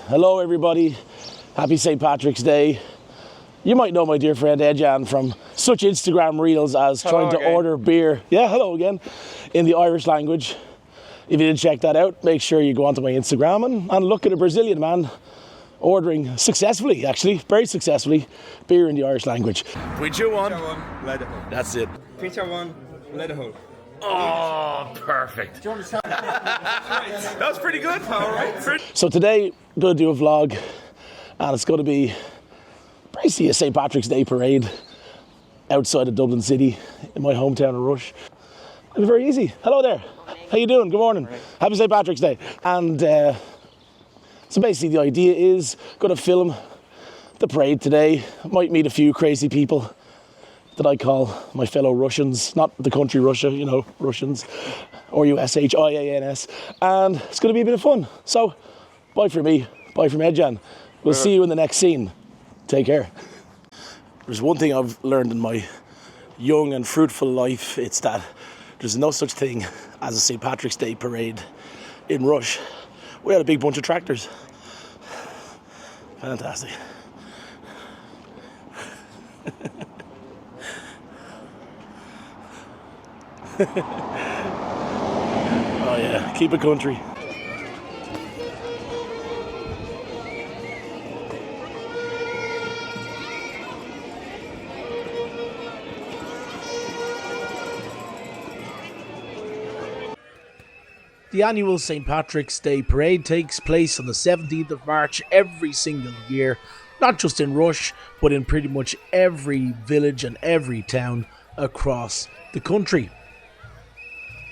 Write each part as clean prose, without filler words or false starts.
Hello everybody, happy St. Patrick's Day. You might know my dear friend Ejan from such Instagram reels as trying to order beer. Yeah, hello again, in the Irish language. If you didn't check that out, make sure you go onto my Instagram and look at a Brazilian man ordering successfully, actually, very successfully, beer in the Irish language. Pizza one, that's it. Pizza one, let it hold. Oh, perfect. Do you understand? That was pretty good, all right. So today, I'm going to do a vlog, and it's going to be basically a St. Patrick's Day parade outside of Dublin City, in my hometown of Rush. It'll be very easy. Hello there. How you doing? Good morning. Right. Happy St. Patrick's Day. And so basically the idea is going to film the parade today. Might meet a few crazy people that I call my fellow Russians, not the country Russia, you know, Russians, R-U-S-H-I-A-N-S. And it's going to be a bit of fun. So, bye from me, bye from Ejan. We'll see you in the next scene. Take care. There's one thing I've learned in my young and fruitful life, it's that there's no such thing as a St. Patrick's Day parade in Rush. We had a big bunch of tractors. Fantastic. Oh yeah, keep it country. The annual St. Patrick's Day Parade takes place on the 17th of March every single year, not just in Rush, but in pretty much every village and every town across the country.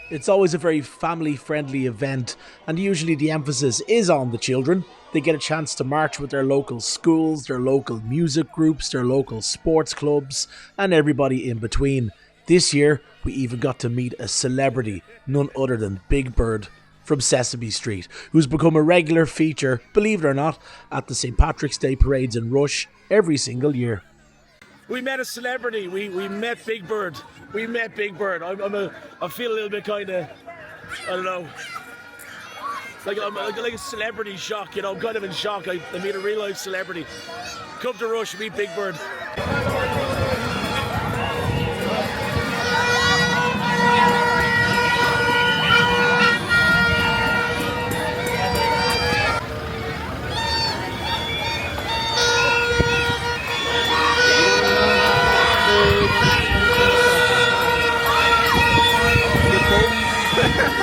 It's always a very family-friendly event, and usually the emphasis is on the children. They get a chance to march with their local schools, their local music groups, their local sports clubs, and everybody in between. This year, we even got to meet a celebrity, none other than Big Bird from Sesame Street, who's become a regular feature, believe it or not, at the St. Patrick's Day parades in Rush every single year. We met a celebrity. We met Big Bird. We met Big Bird. I feel a little bit kind of, I don't know, like a celebrity shock. You know, I'm kind of in shock. I meet a real life celebrity. Come to Rush, meet Big Bird.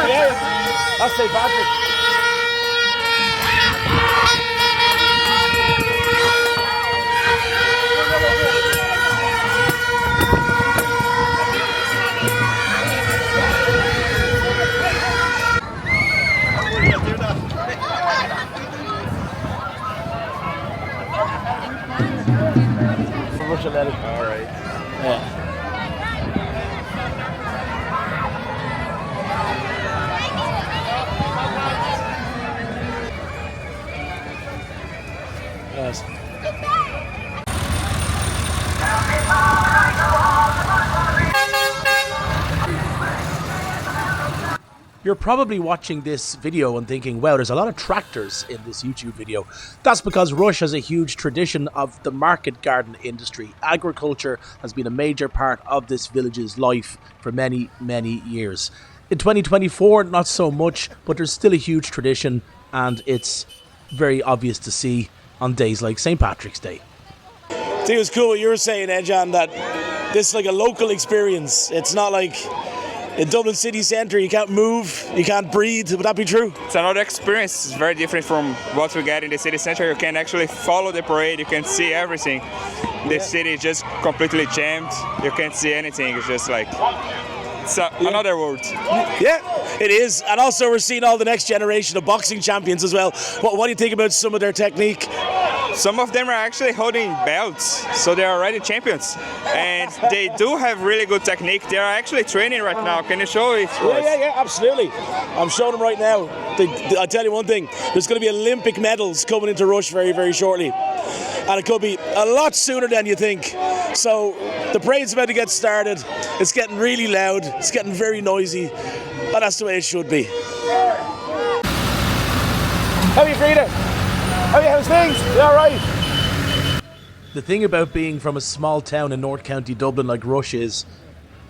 Yeah, that's St. Patrick. All right. Yeah. Yes. You're probably watching this video and thinking, wow, there's a lot of tractors in this YouTube video. That's because Rush has a huge tradition of the market garden industry. Agriculture has been a major part of this village's life for many, many years. In 2024, not so much, but there's still a huge tradition, and it's very obvious to see on days like St. Patrick's Day. I think it was cool what you were saying, Ejan, that this is like a local experience. It's not like in Dublin city centre, you can't move, you can't breathe. Would that be true? It's another experience. It's very different from what we get in the city centre. You can actually follow the parade, you can see everything. The city is just completely jammed. You can't see anything. It's just like, it's another world. Yeah, it is. And also we're seeing all the next generation of boxing champions as well. What do you think about some of their technique? Some of them are actually holding belts, so they're already champions. And they do have really good technique. They are actually training right now. Can you show it? Yeah, absolutely. I'm showing them right now. I'll tell you one thing. There's going to be Olympic medals coming into Rush very, very shortly. And it could be a lot sooner than you think. So the parade's about to get started. It's getting really loud. It's getting very noisy. And that's the way it should be. How are you, Frida? How are you? How's things? You alright? The thing about being from a small town in North County Dublin like Rush is,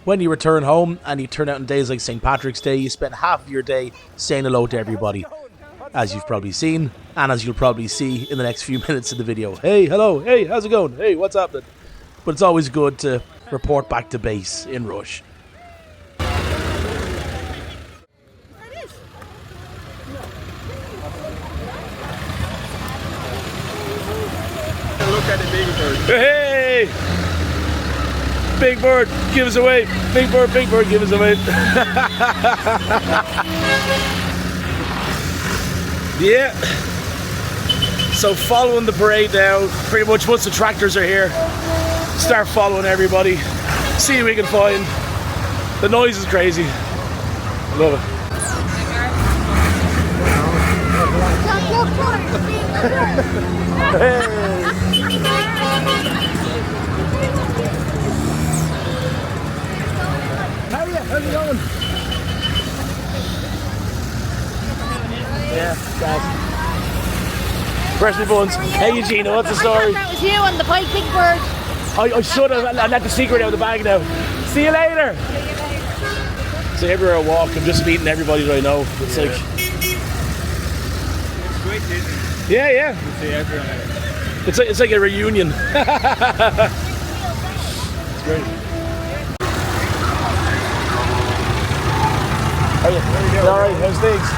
when you return home and you turn out on days like St. Patrick's Day, you spend half of your day saying hello to everybody, as you've probably seen, and as you'll probably see in the next few minutes of the video. Hey, hello, hey, how's it going? Hey, what's happening? But it's always good to report back to base in Rush. Look at the big bird. Hey! Big bird, give us away. Big bird, give us away. Yeah. So following the parade now, pretty much once the tractors are here, start following everybody. See who we can find. The noise is crazy. Love it. Hey. How's it going? Yeah, guys. Fresh me buns. Hey Eugenia, what's the story? That was you on the bike, big bird. I should have. I let the secret out of the bag now. See you later. So everywhere I walk, I'm just meeting everybody that I know. It's like, It's great, isn't it? yeah. You see everyone. It's like a reunion. It's great. How are you? All right. How's things?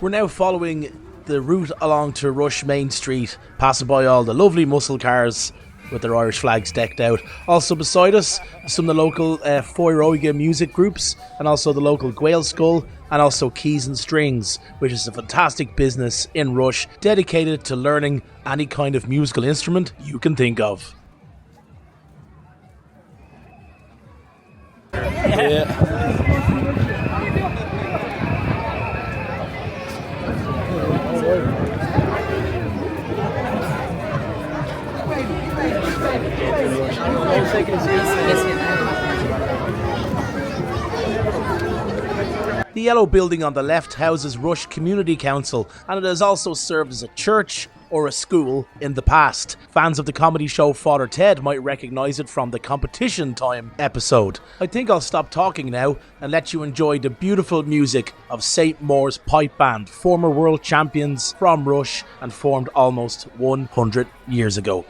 We're now following the route along to Rush Main Street, passing by all the lovely muscle cars with their Irish flags decked out. Also beside us, some of the local Foiroiga music groups, and also the local Gael Skull, and also Keys and Strings, which is a fantastic business in Rush dedicated to learning any kind of musical instrument you can think of. Yeah. The yellow building on the left houses Rush Community Council, and it has also served as a church or a school in the past. Fans of the comedy show Father Ted might recognise it from the Competition Time episode. I think I'll stop talking now and let you enjoy the beautiful music of St. Moore's Pipe Band, former world champions from Rush and formed almost 100 years ago.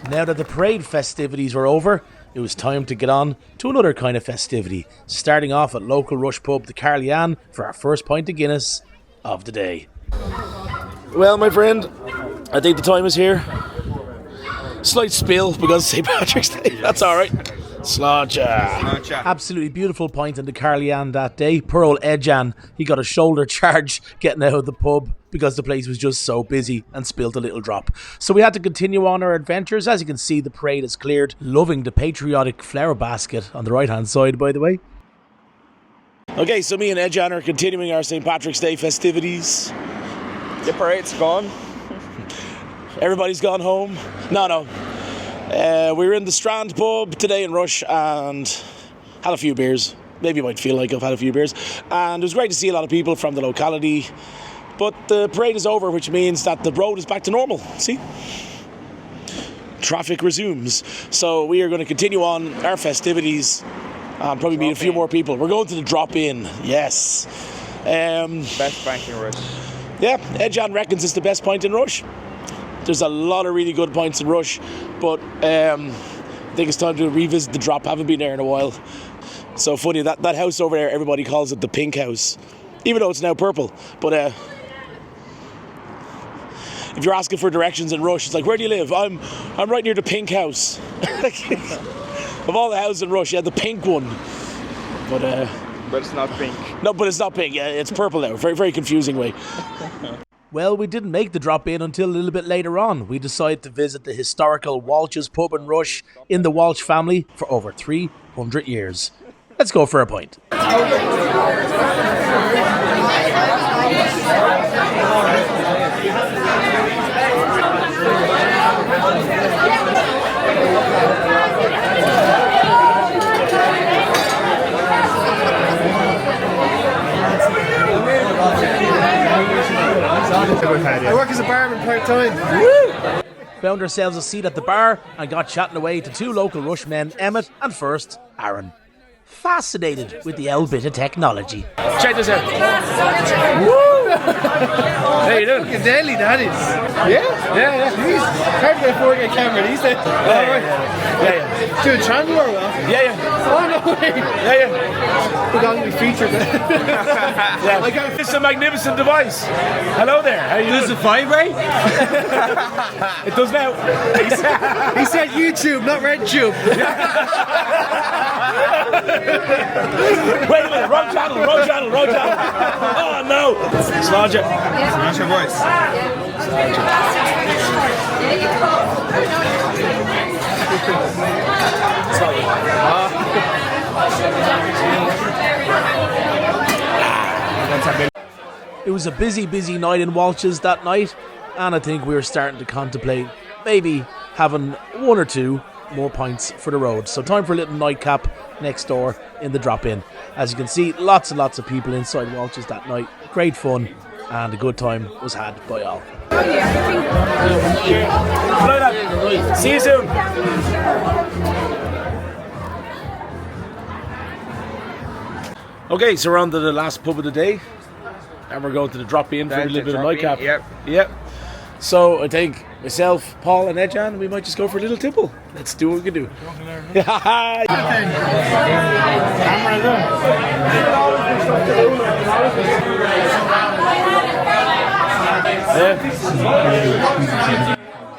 Now that the parade festivities were over, it was time to get on to another kind of festivity, starting off at local Rush pub, the Carian, for our first pint of Guinness of the day. Well, my friend, I think the time is here. Slight spill because of St. Patrick's Day, that's alright. Slodger. Absolutely beautiful pint in the Carian that day. Poor old Edjan, he got a shoulder charge getting out of the pub because the place was just so busy and spilled a little drop. So we had to continue on our adventures. As you can see, the parade is cleared. Loving the patriotic flower basket on the right hand side, by the way. Okay, so me and Edjan are continuing our St. Patrick's Day festivities. The parade's gone. Everybody's gone home. No. We were in the Strand pub today in Rush and had a few beers. Maybe you might feel like I've had a few beers. And it was great to see a lot of people from the locality. But the parade is over, which means that the road is back to normal. See? Traffic resumes. So we are going to continue on our festivities and probably meet a few more people. We're going to the drop-in. Yes. Best pint in Rush. Yeah, Edjan reckons it's the best pint in Rush. There's a lot of really good pints in Rush, but the think it's time to revisit the drop. Haven't been there in a while. So funny, that house over there, everybody calls it the pink house, even though it's now purple. But if you're asking for directions in Rush, it's like, where do you live? I'm right near the pink house. Of all the houses in Rush, yeah, the pink one. But it's not pink. No, but it's not pink. Yeah, it's purple now. Very, very confusing way. Well, we didn't make the drop in until a little bit later on. We decided to visit the historical Walshs Pub in Rush in the Walsh family for over 300 years. Let's go for a pint. I work as a barman part-time. Found ourselves a seat at the bar and got chatting away to two local Rush men, Emmett and first, Aaron. Fascinated with the old bit of technology. Check this out. Woo! How you doing? Fucking deadly, that is. Yeah. Jeez. Hard to get a 4K camera these days. Yeah. Do a channel or what? Yeah. Oh, no way. Yeah. We're going to be featured. Yeah. It's a magnificent device. Hello there. How you doing? Does it vibrate? It does now. He said YouTube, not RedTube. Wait a minute, wrong channel. Oh no! Slager. Smash your voice. It was a busy night in Walsh's that night, and I think we were starting to contemplate maybe having one or two more pints for the road. So time for a little nightcap next door in the drop-in. As you can see, lots and lots of people inside Walsh's that night. Great fun, and a good time was had by all. See you soon. Okay, so we're on to the last pub of the day, and we're going to the drop-in for a little bit of nightcap. Yep. So I think myself, Paul and Edjan, we might just go for a little tipple. Let's do what we can do.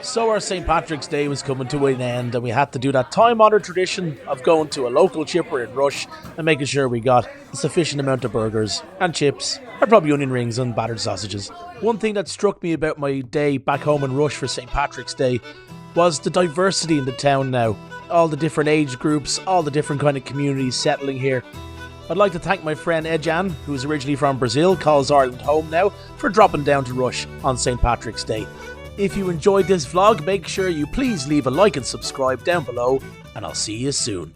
So our St. Patrick's Day was coming to an end, and we had to do that time-honoured tradition of going to a local chipper in Rush and making sure we got a sufficient amount of burgers and chips, or probably onion rings and battered sausages. One thing that struck me about my day back home in Rush for St. Patrick's Day was the diversity in the town now. All the different age groups, all the different kind of communities settling here. I'd like to thank my friend Edjan, who is originally from Brazil, calls Ireland home now, for dropping down to Rush on St. Patrick's Day. If you enjoyed this vlog, make sure you please leave a like and subscribe down below, and I'll see you soon.